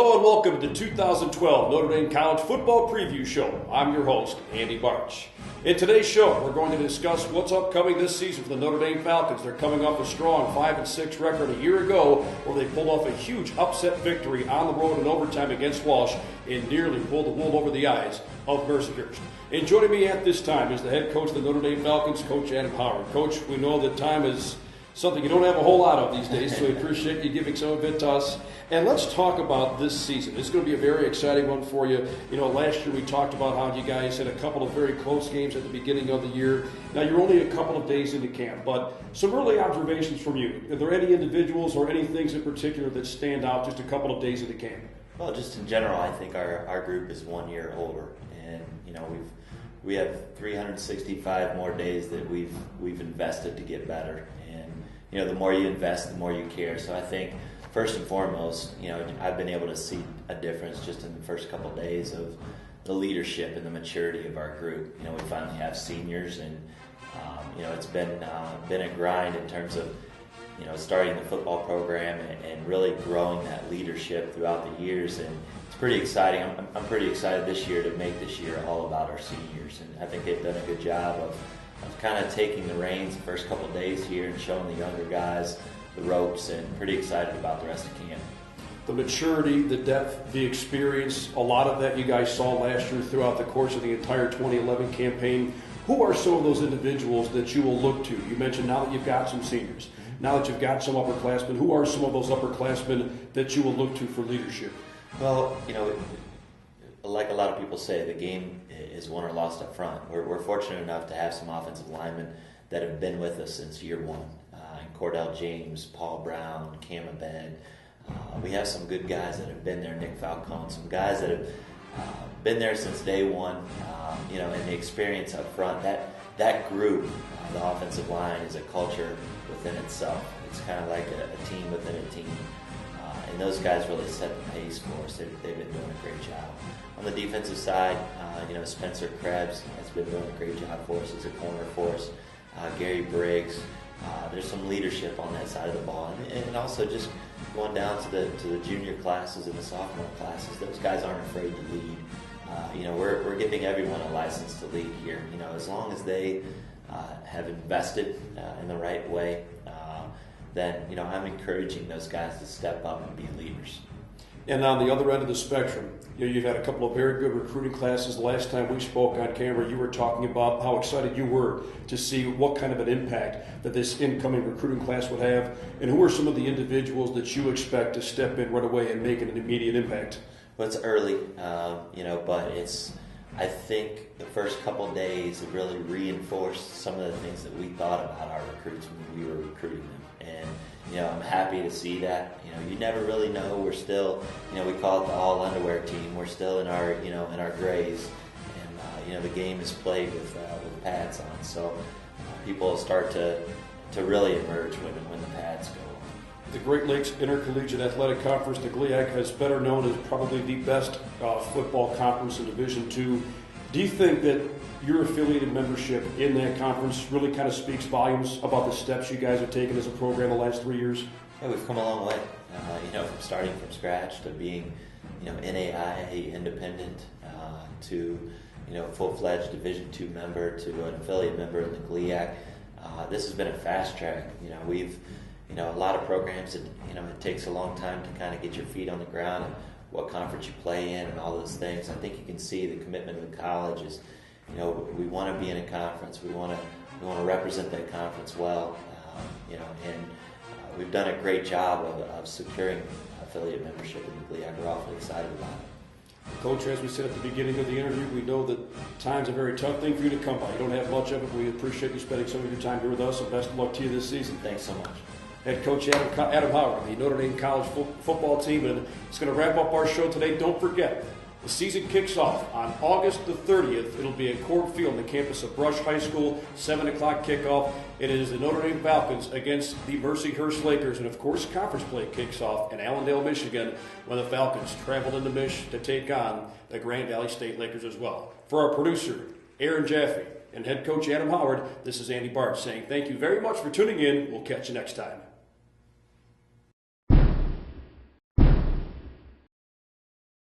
Hello and welcome to the 2012 Notre Dame College Football Preview Show. I'm your host, Andy Barch. In today's show, we're going to discuss what's upcoming this season for the Notre Dame Falcons. They're coming off a strong 5-6 record a year ago where they pulled off a huge upset victory on the road in overtime against Walsh and nearly pulled the wool over the eyes of Mercyhurst. And joining me at this time is the head coach of the Notre Dame Falcons, Coach Adam Howard. Coach, we know that time is something you don't have a whole lot of these days, so we appreciate you giving some of it to us. And let's talk about this season. It's going to be a very exciting one for you. You know, last year we talked about how you guys had a couple of very close games at the beginning of the year. Now, you're only a couple of days into camp, but some early observations from you. Are there any individuals or any things in particular that stand out just a couple of days into camp? Well, just in general, I think our group is 1 year older. And, you know, we have 365 more days that we've invested to get better. And, you know, the more you invest, the more you care. So I think first and foremost, you know, I've been able to see a difference just in the first couple of days of the leadership and the maturity of our group. You know, we finally have seniors, and you know, it's been a grind in terms of, you know, starting the football program and really growing that leadership throughout the years. And it's pretty exciting. I'm pretty excited this year to make this year all about our seniors, and I think they've done a good job of kind of taking the reins the first couple of days here and showing the younger guys the ropes, and pretty excited about the rest of camp. The maturity, the depth, the experience, a lot of that you guys saw last year throughout the course of the entire 2011 campaign. Who are some of those individuals that you will look to? You mentioned now that you've got some seniors, now that you've got some upperclassmen, who are some of those upperclassmen that you will look to for leadership? Well, you know, like a lot of people say, the game is won or lost up front. We're fortunate enough to have some offensive linemen that have been with us since year one. Cordell James, Paul Brown, Cam Abed. We have some good guys that have been there, Nick Falcone, some guys that have been there since day one. You know, and the experience up front, that group, the offensive line, is a culture within itself. It's kind of like a team within a team. And those guys really set the pace for us. They've been doing a great job. On the defensive side, you know, Spencer Krebs has been doing a great job for us as a corner for us. Gary Briggs. There's some leadership on that side of the ball, and also just going down to the junior classes and the sophomore classes. Those guys aren't afraid to lead. You know, we're giving everyone a license to lead here. You know, as long as they have invested in the right way, then, you know, I'm encouraging those guys to step up and be leaders. And on the other end of the spectrum, you know, you've had a couple of very good recruiting classes. The last time we spoke on camera, you were talking about how excited you were to see what kind of an impact that this incoming recruiting class would have. And who are some of the individuals that you expect to step in right away and make an immediate impact? Well, it's early, you know, but I think the first couple of days have really reinforced some of the things that we thought about our recruits when we were recruiting them. And, you know, I'm happy to see that. You know, you never really know. We're still, you know, we call it the all underwear team. We're still in our, you know, in our grays. And, you know, the game is played with pads on. So people will start to really emerge when the pads go on. The Great Lakes Intercollegiate Athletic Conference, the GLIAC, is better known as probably the best football conference in Division II. Do you think that your affiliated membership in that conference really kind of speaks volumes about the steps you guys have taken as a program the last 3 years? Yeah, we've come a long way. You know, from starting from scratch to being, you know, NAIA independent to, you know, full-fledged Division II member to an affiliate member in the GLIAC. This has been a fast track. You know, you know, a lot of programs, you know, it takes a long time to kind of get your feet on the ground and what conference you play in and all those things. I think you can see the commitment of the college is, you know, we want to be in a conference. We want to represent that conference well, you know, and we've done a great job of securing affiliate membership in the GLIAC. We're awfully excited about it. Coach, as we said at the beginning of the interview, we know that time's a very tough thing for you to come by. You don't have much of it. We appreciate you spending some of your time here with us, and best of luck to you this season. Thanks so much. Head Coach Adam Howard, the Notre Dame College football team, and it's going to wrap up our show today. Don't forget, the season kicks off on August the 30th. It'll be at Court Field on the campus of Brush High School, 7 o'clock kickoff. It is the Notre Dame Falcons against the Mercyhurst Lakers, and of course, conference play kicks off in Allendale, Michigan, when the Falcons travel into Mich to take on the Grand Valley State Lakers as well. For our producer, Aaron Jaffe, and head coach Adam Howard, this is Andy Barch saying thank you very much for tuning in. We'll catch you next time.